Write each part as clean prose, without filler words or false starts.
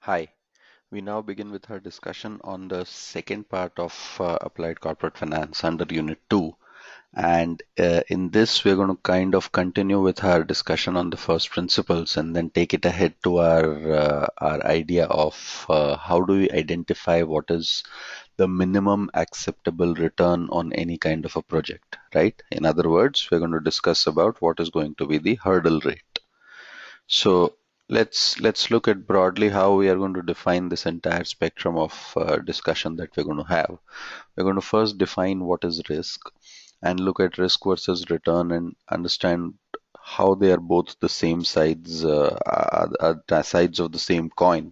Hi, we now begin with our discussion on the second part of Applied Corporate Finance under Unit 2. And in this, we're going to kind of continue with our discussion on the first principles and then take it ahead to our idea of how do we identify what is the minimum acceptable return on any kind of a project, right? In other words, we're going to discuss about what is going to be the hurdle rate. So let's look at broadly how we are going to define this entire spectrum of discussion that we're going to have. We're going to first define what is risk and look at risk versus return and understand how they are both the same sides, sides of the same coin.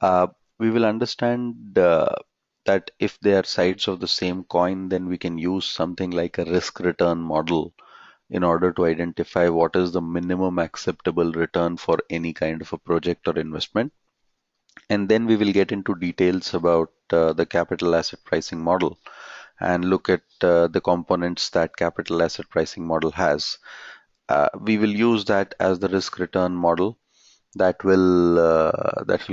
Uh, we will understand that if they are sides of the same coin, then we can use something like a risk return model in order to identify what is the minimum acceptable return for any kind of a project or investment. And then we will get into details about the capital asset pricing model and look at the components that capital asset pricing model has. We will use that as the risk return model that will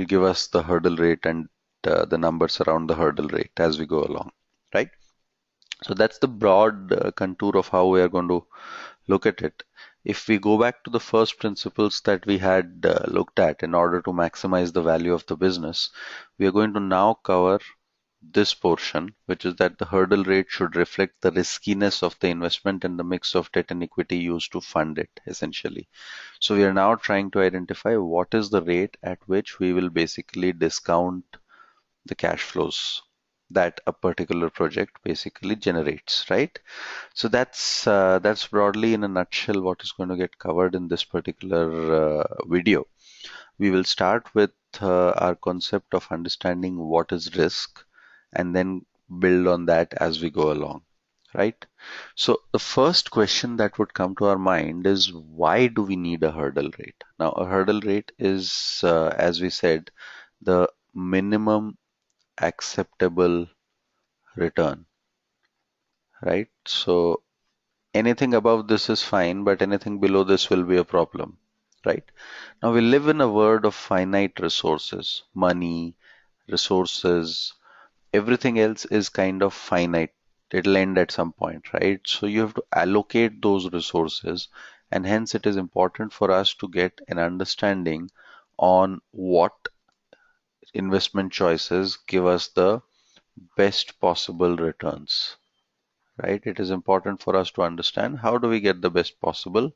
give us the hurdle rate and the numbers around the hurdle rate as we go along, right? So that's the broad contour of how we are going to look at it. If we go back to the first principles that we had looked at in order to maximize the value of the business, we are going to now cover this portion, which is that the hurdle rate should reflect the riskiness of the investment and the mix of debt and equity used to fund it, essentially. So we are now trying to identify what is the rate at which we will basically discount the cash flows that a particular project basically generates, right? So that's broadly in a nutshell what is going to get covered in this particular video. We will start with our concept of understanding what is risk and then build on that as we go along, right? So the first question that would come to our mind is why do we need a hurdle rate? Now, a hurdle rate is, as we said, the minimum acceptable return, right? So anything above this is fine, but anything below this will be a problem, right? Now we live in a world of finite resources, money, resources, everything else is kind of finite. It'll end at some point, right? So you have to allocate those resources, and hence it is important for us to get an understanding on what investment choices give us the best possible returns, right? It is important for us to understand how do we get the best possible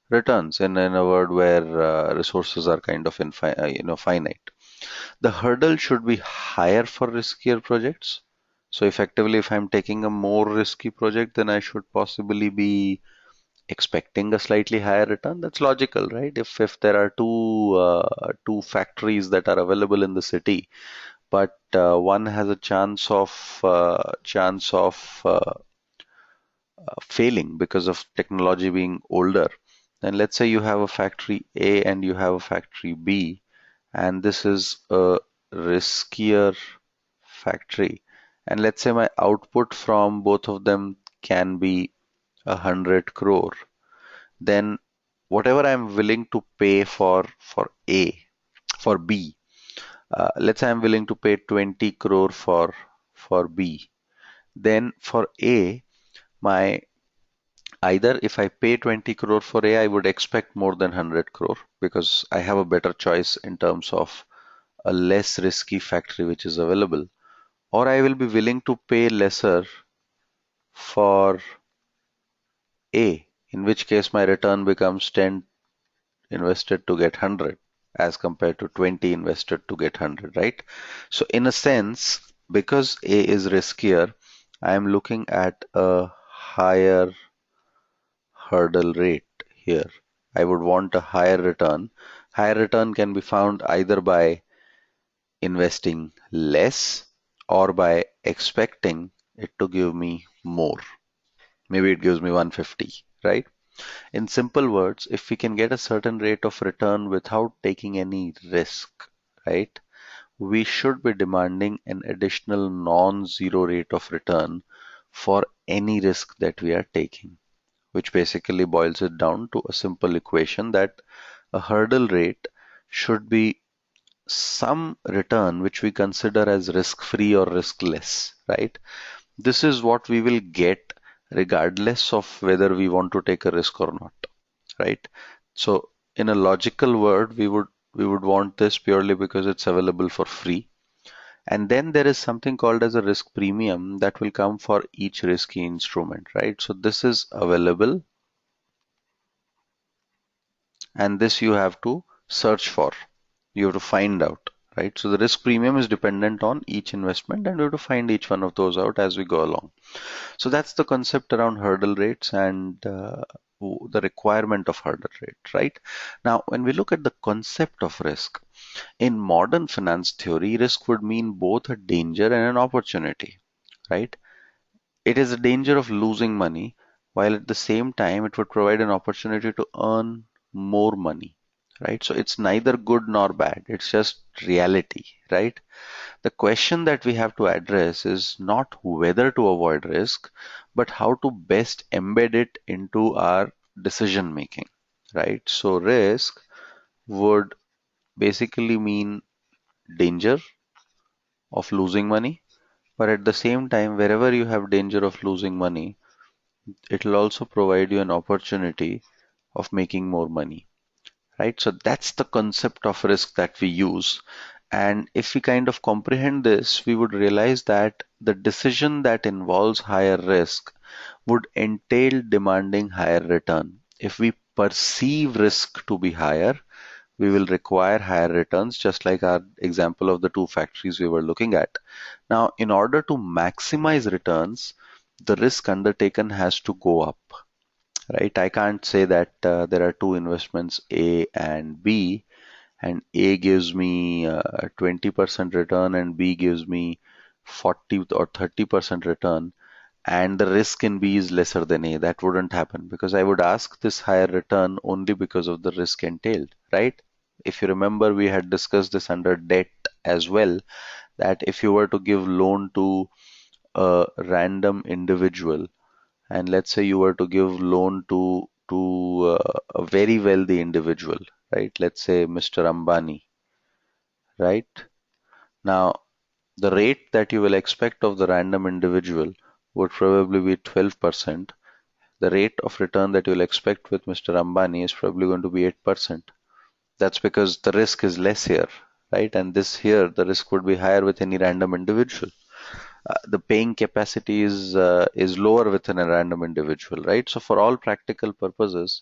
returns in a world where resources are kind of finite. The hurdle should be higher for riskier projects. So effectively, if I'm taking a more risky project, then I should possibly be expecting a slightly higher return. That's logical, right? If there are two factories that are available in the city, but one has a chance of failing because of technology being older, then let's say you have a factory A and you have a factory B, and this is a riskier factory. And let's say my output from both of them can be 100 crore. Then whatever I'm willing to pay for B, let's say I'm willing to pay 20 crore for B. Then for A, my either if I pay 20 crore for A, I would expect more than 100 crore because I have a better choice in terms of a less risky factory which is available, or I will be willing to pay lesser for A, in which case my return becomes 10 invested to get 100 as compared to 20 invested to get 100, right? So in a sense, because A is riskier, I am looking at a higher hurdle rate here. I would want a higher return. Higher return can be found either by investing less or by expecting it to give me more. Maybe it gives me 150, right? In simple words, if we can get a certain rate of return without taking any risk, right, we should be demanding an additional non-zero rate of return for any risk that we are taking, which basically boils it down to a simple equation that a hurdle rate should be some return which we consider as risk-free or riskless, right? This is what we will get regardless of whether we want to take a risk or not, right? So in a logical word, we would want this purely because it's available for free. And then there is something called as a risk premium that will come for each risky instrument, right? So this is available, and this you have to search for. You have to find out, right? So the risk premium is dependent on each investment, and we have to find each one of those out as we go along. So that's the concept around hurdle rates and the requirement of hurdle rate, right? Now, when we look at the concept of risk, in modern finance theory, risk would mean both a danger and an opportunity, right? It is a danger of losing money, while at the same time it would provide an opportunity to earn more money, right? So it's neither good nor bad. It's just reality, right? The question that we have to address is not whether to avoid risk, but how to best embed it into our decision making, right? So risk would basically mean danger of losing money, but at the same time, wherever you have danger of losing money, it will also provide you an opportunity of making more money, right? So that's the concept of risk that we use. And if we kind of comprehend this, we would realize that the decision that involves higher risk would entail demanding higher return. If we perceive risk to be higher, we will require higher returns, just like our example of the two factories we were looking at. Now, in order to maximize returns, the risk undertaken has to go up, right? I can't say that there are two investments, A and B, and A gives me 20% return and B gives me 40 or 30% return, and the risk in B is lesser than A. That wouldn't happen because I would ask this higher return only because of the risk entailed, right? If you remember, we had discussed this under debt as well, that if you were to give loan to a random individual, and let's say you were to give loan to a very wealthy individual, right? Let's say Mr. Ambani, right? Now, the rate that you will expect of the random individual would probably be 12%. The rate of return that you'll expect with Mr. Ambani is probably going to be 8%. That's because the risk is less here, right? And this here, the risk would be higher with any random individual. The paying capacity is lower within a random individual, right? So for all practical purposes,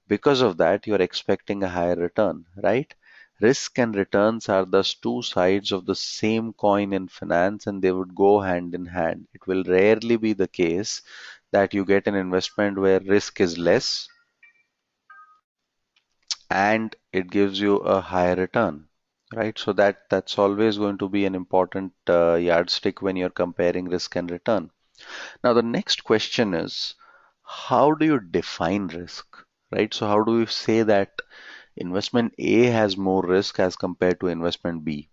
because of that, you're expecting a higher return, right? Risk and returns are thus two sides of the same coin in finance, and they would go hand in hand. It will rarely be the case that you get an investment where risk is less and it gives you a higher return, right? So that's always going to be an important yardstick when you're comparing risk and return. Now, the next question is, how do you define risk, right? So how do you say that investment A has more risk as compared to investment B?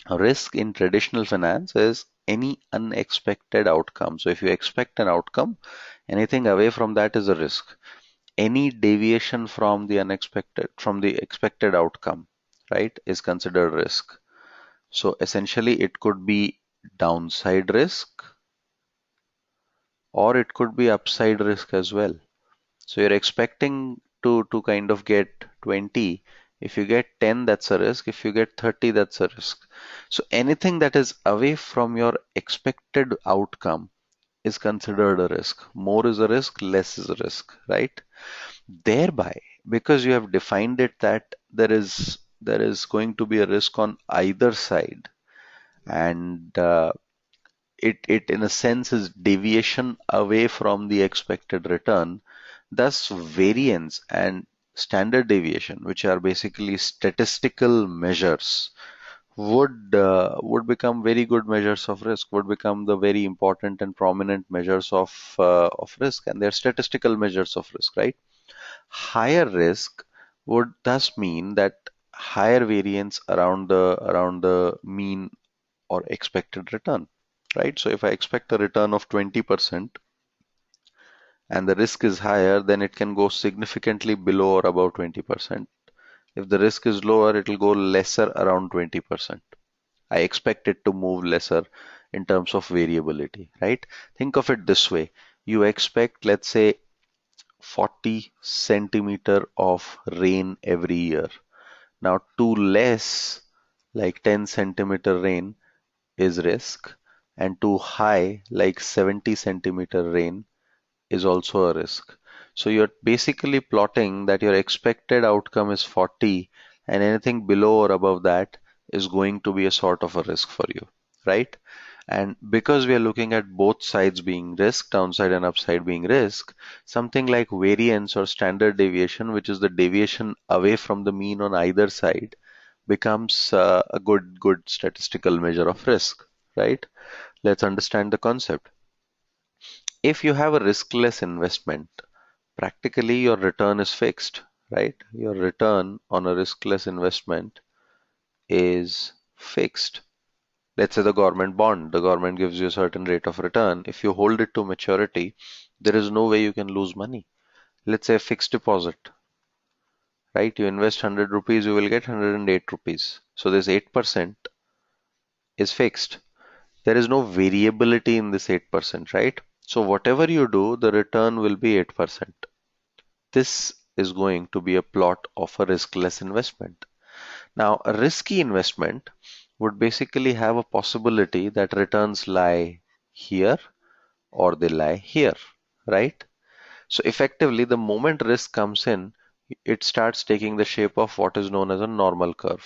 A risk in traditional finance is any unexpected outcome. So if you expect an outcome, anything away from that is a risk. Any deviation from the expected outcome, right, is considered risk. So essentially, it could be downside risk or it could be upside risk as well. So you're expecting to kind of get 20. If you get 10, that's a risk. If you get 30, that's a risk. So anything that is away from your expected outcome is considered a risk. More is a risk, less is a risk, right? Thereby, because you have defined it that there is going to be a risk on either side, and it in a sense is deviation away from the expected return. Thus, variance and standard deviation, which are basically statistical measures, would become very good measures of risk, would become the very important and prominent measures of risk, and they're statistical measures of risk, right? Higher risk would thus mean that higher variance around the mean or expected return, right? So if I expect a return of 20% and the risk is higher, then it can go significantly below or above 20%. If the risk is lower, it will go lesser around 20%. I expect it to move lesser in terms of variability, right? Think of it this way. You expect, let's say, 40 centimeter of rain every year. Now, too less, like 10 centimeter rain, is risk, and too high, like 70 centimeter rain, is also a risk. So you're basically plotting that your expected outcome is 40, and anything below or above that is going to be a sort of a risk for you, right? And because we are looking at both sides being risk, downside and upside being risk, something like variance or standard deviation, which is the deviation away from the mean on either side, becomes a good statistical measure of risk, right? Let's understand the concept. If you have a riskless investment, practically your return is fixed, right? Your return on a riskless investment is fixed. Let's say the government bond, the government gives you a certain rate of return. If you hold it to maturity, there is no way you can lose money. Let's say a fixed deposit, right? You invest 100 rupees, you will get 108 rupees. So this 8% is fixed. There is no variability in this 8%, right? So whatever you do, the return will be 8%. This is going to be a plot of a riskless investment. Now, a risky investment would basically have a possibility that returns lie here or they lie here, right? So effectively, the moment risk comes in, it starts taking the shape of what is known as a normal curve,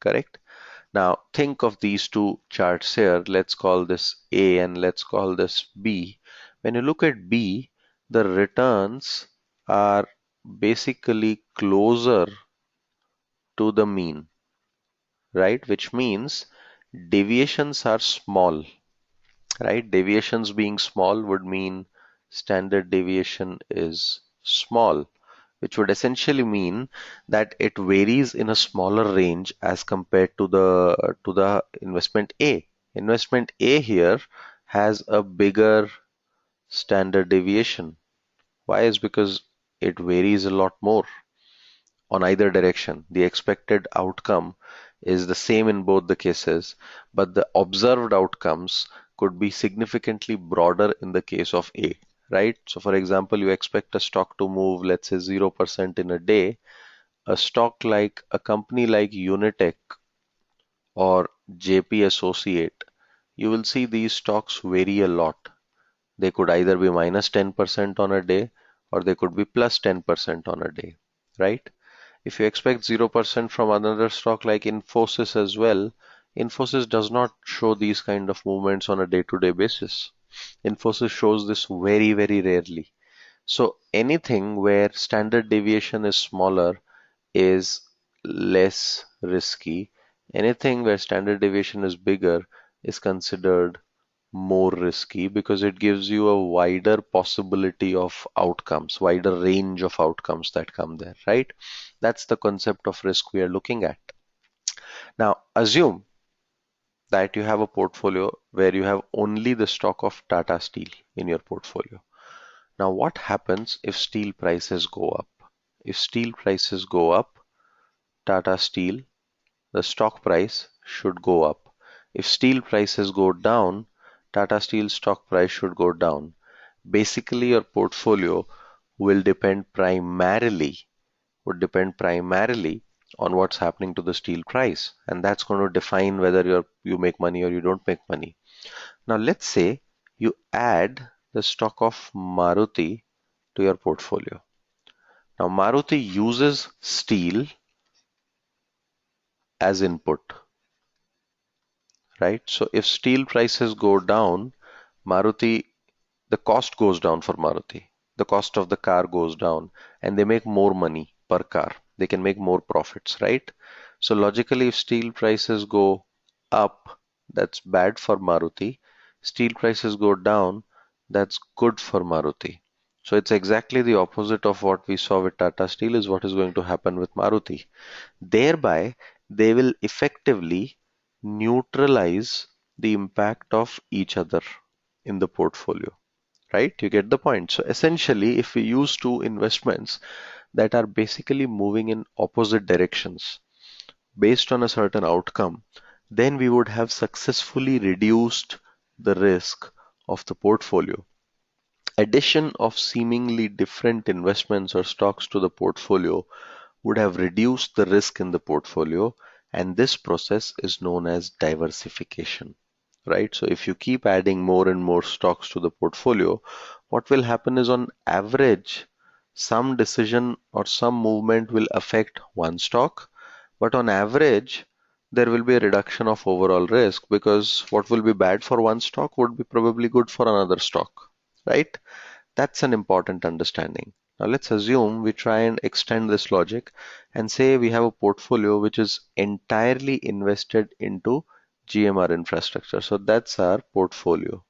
correct? Now, think of these two charts here. Let's call this A and let's call this B. When you look at B, the returns are basically closer to the mean, right? Which means deviations are small, right? Deviations being small would mean standard deviation is small, which would essentially mean that it varies in a smaller range as compared to the investment A. Investment A here has a bigger standard deviation. Why? Is because it varies a lot more on either direction. The expected outcome is the same in both the cases, but the observed outcomes could be significantly broader in the case of A, right? So, for example, you expect a stock to move, let's say 0% in a day. A stock like a company like Unitech or JP Associate, you will see these stocks vary a lot. They could either be minus 10% on a day or they could be plus 10% on a day, right? If you expect 0% from another stock like Infosys as well, Infosys does not show these kind of movements on a day-to-day basis. Infosys shows this very, very rarely. So anything where standard deviation is smaller is less risky. Anything where standard deviation is bigger is considered more risky because it gives you a wider possibility of outcomes, wider range of outcomes that come there, right? That's the concept of risk we are looking at. Now, assume that you have a portfolio where you have only the stock of Tata Steel in your portfolio. Now, what happens if steel prices go up? If steel prices go up, Tata Steel, the stock price should go up. If steel prices go down, Tata Steel stock price should go down. Basically, your portfolio will depend primarily on what's happening to the steel price, and that's going to define whether you make money or you don't make money. Now, let's say you add the stock of Maruti to your portfolio. Now, Maruti uses steel as input, right? So if steel prices go down, Maruti, the cost goes down for Maruti. The cost of the car goes down and they make more money per car. They can make more profits, right? So logically, if steel prices go up, that's bad for Maruti. Steel prices go down, that's good for Maruti. So it's exactly the opposite of what we saw with Tata Steel is what is going to happen with Maruti. Thereby, they will effectively neutralize the impact of each other in the portfolio, right? You get the point. So essentially, if we use two investments, that are basically moving in opposite directions based on a certain outcome, then we would have successfully reduced the risk of the portfolio. Addition of seemingly different investments or stocks to the portfolio would have reduced the risk in the portfolio, and this process is known as diversification, right? So if you keep adding more and more stocks to the portfolio, what will happen is on average, some decision or some movement will affect one stock, but on average, there will be a reduction of overall risk because what will be bad for one stock would be probably good for another stock, right? That's an important understanding. Now let's assume we try and extend this logic and say we have a portfolio which is entirely invested into GMR infrastructure. So that's our portfolio,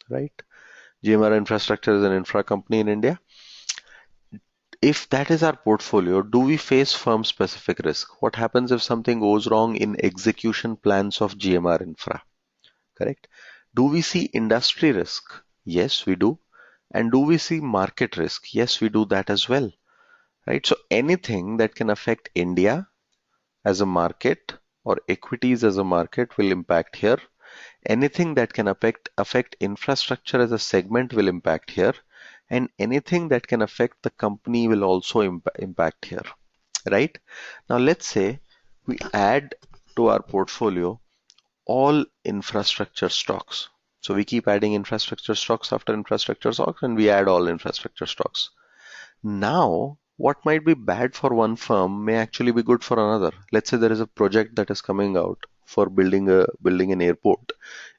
right? GMR infrastructure is an infra company in India. If that is our portfolio, do we face firm specific risk? What happens if something goes wrong in execution plans of GMR infra? Correct? Do we see industry risk? Yes, we do. And do we see market risk? Yes, we do that as well, right? So anything that can affect India as a market or equities as a market will impact here. Anything that can affect infrastructure as a segment will impact here. And anything that can affect the company will also impact here, right? Now let's say we add to our portfolio all infrastructure stocks. So we keep adding infrastructure stocks after infrastructure stocks and we add all infrastructure stocks. Now, what might be bad for one firm may actually be good for another. Let's say there is a project that is coming out for building an airport.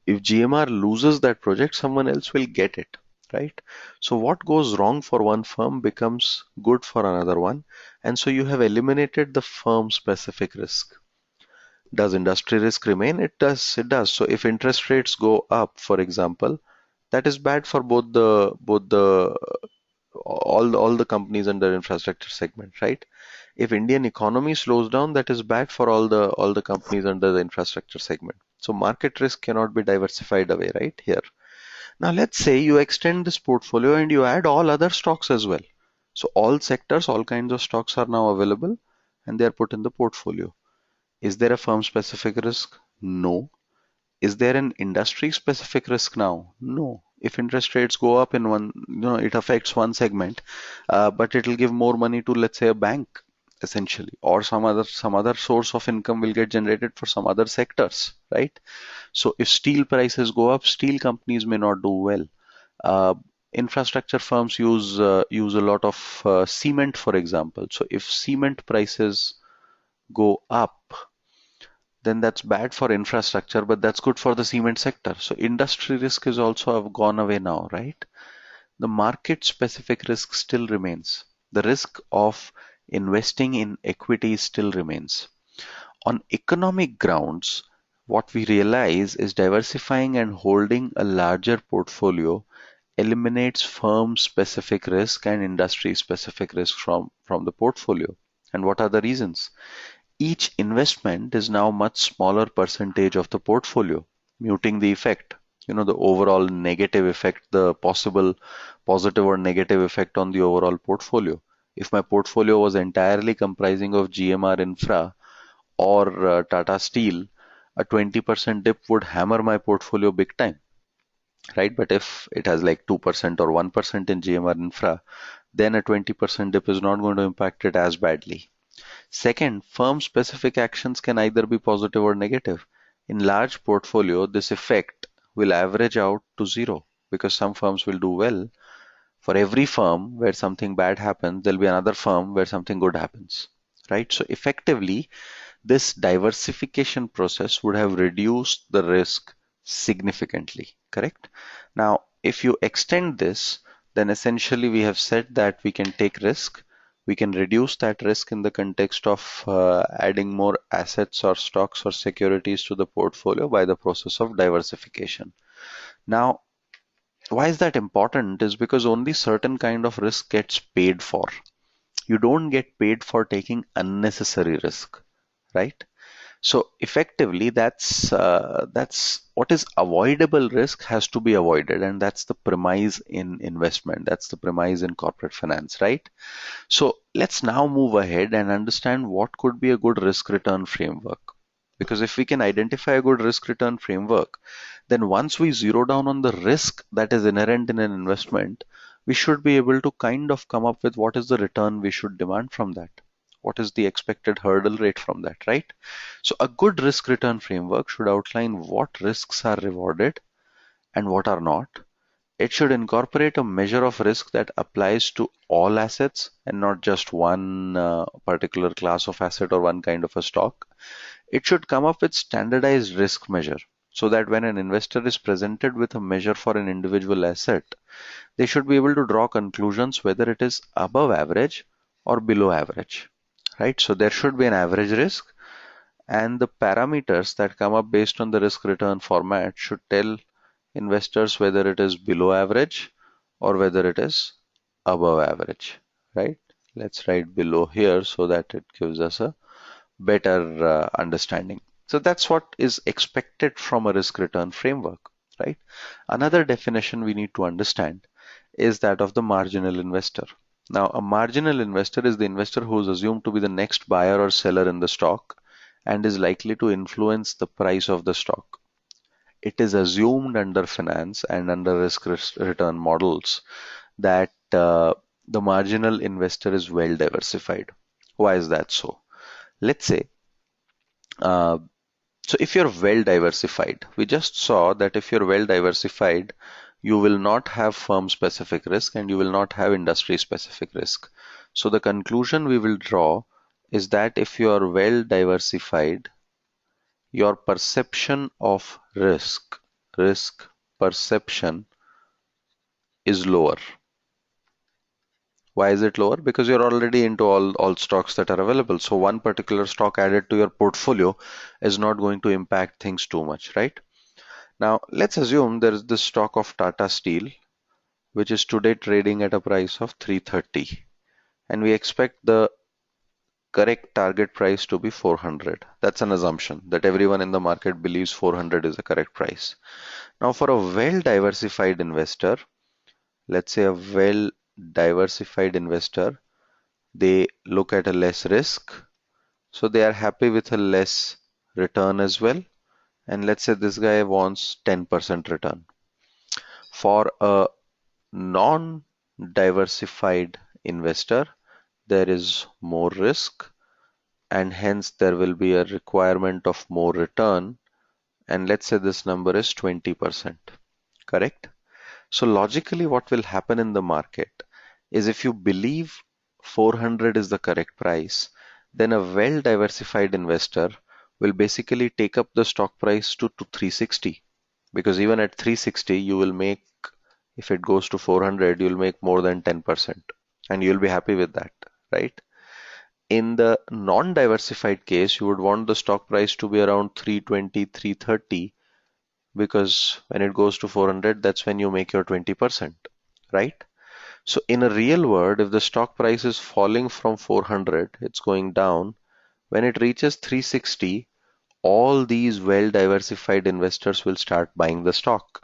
If GMR loses that project, someone else will get it, right? So what goes wrong for one firm becomes good for another one, and so you have eliminated the firm specific risk. Does industry risk remain? It does. It does. So if interest rates go up, for example, that is bad for both the all the companies under infrastructure segment, right? If Indian economy slows down, that is bad for all the companies under the infrastructure segment. So market risk cannot be diversified away, right? Here. Now let's say you extend this portfolio and you add all other stocks as well. So all sectors, all kinds of stocks are now available and they are put in the portfolio. Is there a firm specific risk? No. Is there an industry specific risk now? No. If interest rates go up in one, it affects one segment, but it will give more money to, let's say, a bank, essentially, or some other source of income will get generated for some other sectors, right? So if steel prices go up, steel companies may not do well. Uh, Infrastructure firms use a lot of cement, for example. So if cement prices go up, then that's bad for infrastructure, but that's good for the cement sector. So industry risk is also have gone away now, right? The market specific risk still remains. The risk of investing in equity still remains. On economic grounds, what we realize is diversifying and holding a larger portfolio eliminates firm specific risk and industry specific risk from the portfolio. And what are the reasons? Each investment is now much smaller percentage of the portfolio, muting the effect, the overall negative effect, the possible positive or negative effect on the overall portfolio. If my portfolio was entirely comprising of GMR Infra or Tata Steel, a 20% dip would hammer my portfolio big time, right? But if it has like 2% or 1% in GMR Infra, then a 20% dip is not going to impact it as badly. Second, firm-specific actions can either be positive or negative. In large portfolio, this effect will average out to zero because some firms will do well. For every firm where something bad happens, there'll be another firm where something good happens, right? So effectively, this diversification process would have reduced the risk significantly, correct? Now, if you extend this, then essentially we have said that we can take risk. We can reduce that risk in the context of adding more assets or stocks or securities to the portfolio by the process of diversification. Now, why is that important? Is because only certain kind of risk gets paid for. You don't get paid for taking unnecessary risk, right? So effectively, that's what is avoidable risk has to be avoided, and that's the premise in investment. That's the premise in corporate finance, right? So let's now move ahead and understand what could be a good risk return framework. Because if we can identify a good risk return framework, then once we zero down on the risk that is inherent in an investment, we should be able to kind of come up with what is the return we should demand from that. What is the expected hurdle rate from that, right? So a good risk return framework should outline what risks are rewarded and what are not. It should incorporate a measure of risk that applies to all assets and not just one particular class of asset or one kind of a stock. It should come up with standardized risk measure so that when an investor is presented with a measure for an individual asset, they should be able to draw conclusions whether it is above average or below average, right? So there should be an average risk, and the parameters that come up based on the risk return format should tell investors whether it is below average or whether it is above average, right? Let's write below here so that it gives us a better understanding. So that's what is expected from a risk return framework, right? Another definition we need to understand is that of the marginal investor. Now, a marginal investor is the investor who is assumed to be the next buyer or seller in the stock and is likely to influence the price of the stock. It is assumed under finance and under risk return models that the marginal investor is well diversified. Why is that so? Let's say, uh, so if you're well diversified, we just saw that if you're well diversified, you will not have firm specific risk and you will not have industry specific risk. So the conclusion we will draw is that if you are well diversified, your perception of risk perception is lower. Why is it lower? Because you're already into all stocks that are available. So one particular stock added to your portfolio is not going to impact things too much, right? Now, let's assume there is this stock of Tata Steel, which is today trading at a price of 330, and we expect the correct target price to be 400. That's an assumption that everyone in the market believes 400 is the correct price. Now, for a well diversified investor, let's say a well diversified investor, they look at a less risk, so they are happy with a less return as well. And let's say this guy wants 10% return. For a non-diversified investor, there is more risk and hence there will be a requirement of more return. And let's say this number is 20%, correct? So logically, what will happen in the market is if you believe 400 is the correct price, then a well diversified investor will basically take up the stock price to 360, because even at 360 you will make, if it goes to 400, you'll make more than 10% and you'll be happy with that, right? In the non-diversified case, you would want the stock price to be around 320, 330, because when it goes to 400, that's when you make your 20%, right? So in a real world, if the stock price is falling from 400, it's going down. When it reaches 360, all these well-diversified investors will start buying the stock.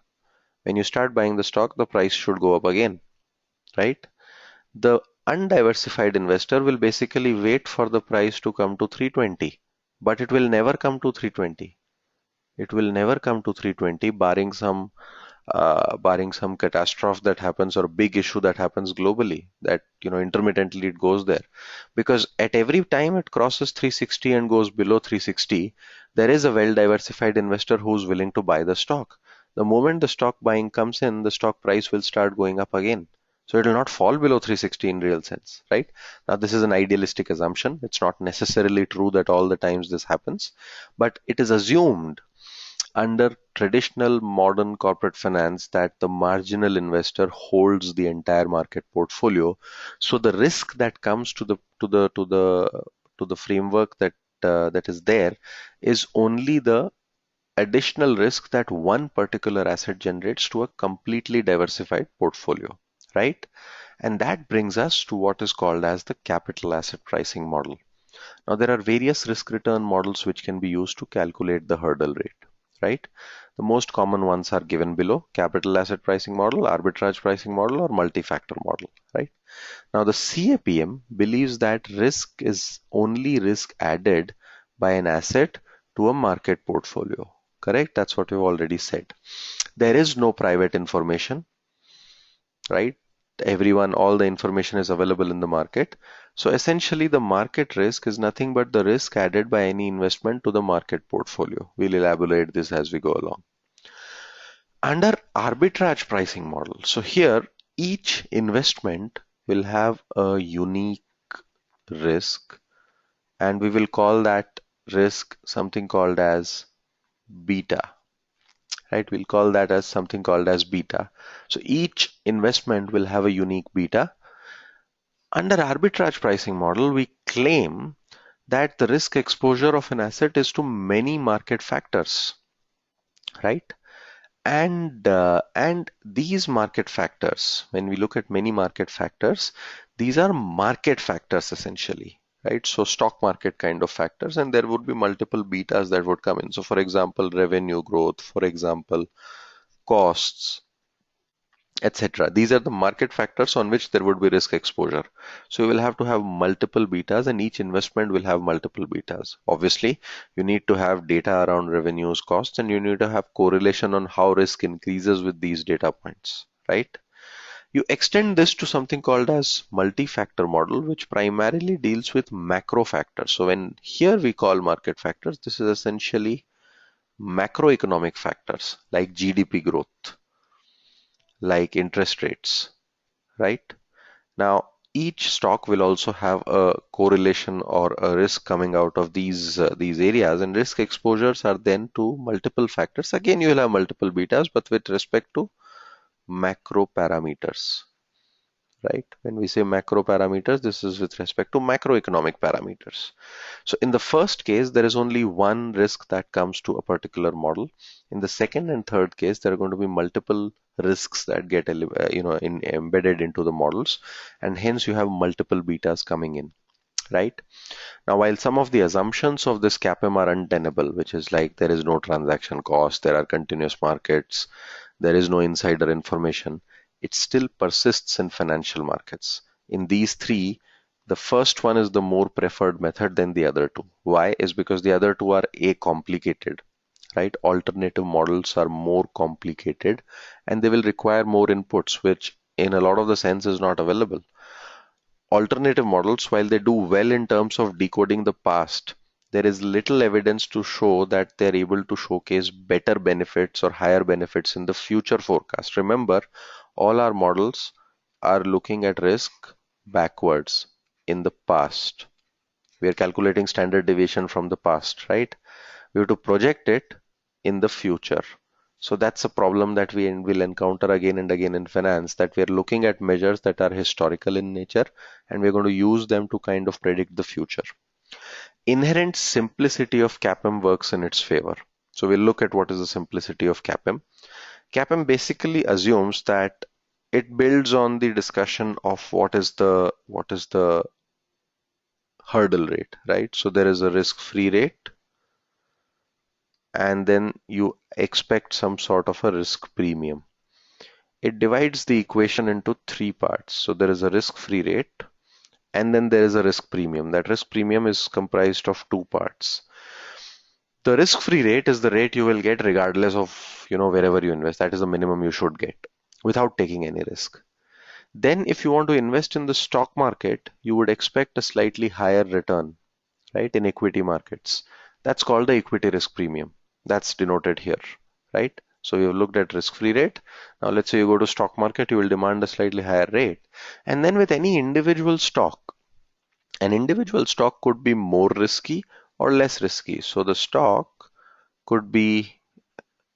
When you start buying the stock, the price should go up again, right? The undiversified investor will basically wait for the price to come to 320, but it will never come to 320. It will never come to 320 barring some catastrophe that happens or big issue that happens globally, that intermittently it goes there. Because at every time it crosses 360 and goes below 360, there is a well diversified investor who's willing to buy the stock. The moment the stock buying comes in, the stock price will start going up again. So it will not fall below 360 in real sense, right? Now this is an idealistic assumption. It's not necessarily true that all the times this happens, but it is assumed under traditional modern corporate finance that the marginal investor holds the entire market portfolio. So the risk that comes to the framework that is there is only the additional risk that one particular asset generates to a completely diversified portfolio, right? And that brings us to what is called as the capital asset pricing model. Now, there are various risk return models which can be used to calculate the hurdle rate, right? The most common ones are given below: capital asset pricing model, arbitrage pricing model, or multi-factor model, right? Now, the CAPM believes that risk is only risk added by an asset to a market portfolio. Correct? That's what we've already said. There is no private information, right? Everyone, all the information is available in the market. So essentially, the market risk is nothing but the risk added by any investment to the market portfolio. We'll elaborate this as we go along. Under arbitrage pricing model, so here each investment will have a unique risk, and we will call that risk something called as beta, right? We'll call that as something called as beta. So each investment will have a unique beta. Under arbitrage pricing model, we claim that the risk exposure of an asset is to many market factors, right? And these market factors, when we look at many market factors, these are market factors essentially, right? So stock market kind of factors, and there would be multiple betas that would come in. So for example, revenue growth, for example, costs, etc. These are the market factors on which there would be risk exposure. So you will have to have multiple betas, and each investment will have multiple betas. Obviously, you need to have data around revenues, costs, and you need to have correlation on how risk increases with these data points, right? You extend this to something called as multi-factor model, which primarily deals with macro factors. So when here we call market factors, this is essentially macroeconomic factors like GDP growth, like interest rates, right? Now, each stock will also have a correlation or a risk coming out of these areas, and risk exposures are then to multiple factors. Again, you will have multiple betas, but with respect to macro parameters, right? When we say macro parameters, this is with respect to macroeconomic parameters. So in the first case, there is only one risk that comes to a particular model. In the second and third case, there are going to be multiple risks that get embedded into the models, and hence you have multiple betas coming in, right? Now, while some of the assumptions of this CAPM are untenable, which is like there is no transaction cost, there are continuous markets, there is no insider information, it still persists in financial markets. In these three, the first one is the more preferred method than the other two. Why? Is because the other two are complicated, right? Alternative models are more complicated and they will require more inputs, which in a lot of the sense is not available. Alternative models, while they do well in terms of decoding the past, there is little evidence to show that they're able to showcase better benefits or higher benefits in the future forecast. Remember, all our models are looking at risk backwards in the past. We are calculating standard deviation from the past, right? We have to project it in the future. So that's a problem that we will encounter again and again in finance, that we are looking at measures that are historical in nature and we're going to use them to kind of predict the future. Inherent simplicity of CAPM works in its favor. So we'll look at what is the simplicity of CAPM. CAPM basically assumes that it builds on the discussion of what is the hurdle rate, right? So there is a risk-free rate, and then you expect some sort of a risk premium. It divides the equation into three parts. So there is a risk-free rate, and then there is a risk premium. That risk premium is comprised of two parts. The risk-free rate is the rate you will get regardless of, wherever you invest. That is the minimum you should get without taking any risk. Then if you want to invest in the stock market, you would expect a slightly higher return, right, in equity markets. That's called the equity risk premium. That's denoted here, right? So we have looked at risk-free rate. Now let's say you go to stock market, you will demand a slightly higher rate. And then with any individual stock, an individual stock could be more risky or less risky. So the stock could be,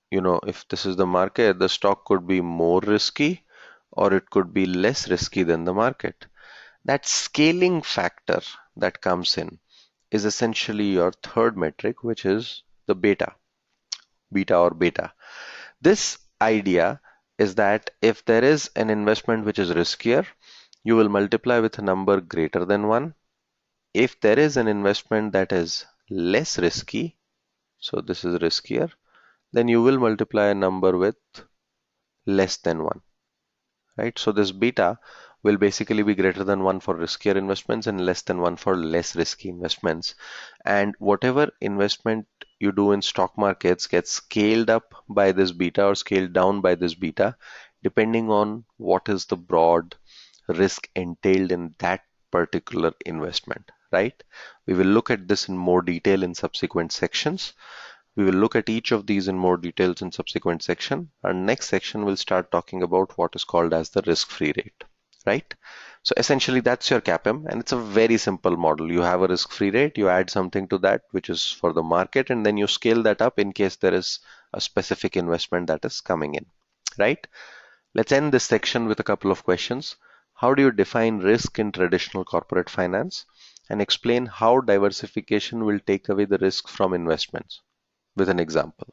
if this is the market, the stock could be more risky or it could be less risky than the market. That scaling factor that comes in is essentially your third metric, which is the beta or beta. This idea is that if there is an investment which is riskier, you will multiply with a number greater than 1. If there is an investment that is less risky, so this is riskier, then you will multiply a number with less than 1, right? So this beta will basically be greater than 1 for riskier investments and less than 1 for less risky investments. And whatever investment you do in stock markets gets scaled up by this beta or scaled down by this beta, depending on what is the broad risk entailed in that particular investment, right? We will look at this in more detail in subsequent sections. We will look at each of these in more details in subsequent section. Our next section will start talking about what is called as the risk-free rate, right? So essentially that's your CAPM, and it's a very simple model. You have a risk-free rate, you add something to that which is for the market, and then you scale that up in case there is a specific investment that is coming in, right? Let's end this section with a couple of questions. How do you define risk in traditional corporate finance? And explain how diversification will take away the risk from investments with an example.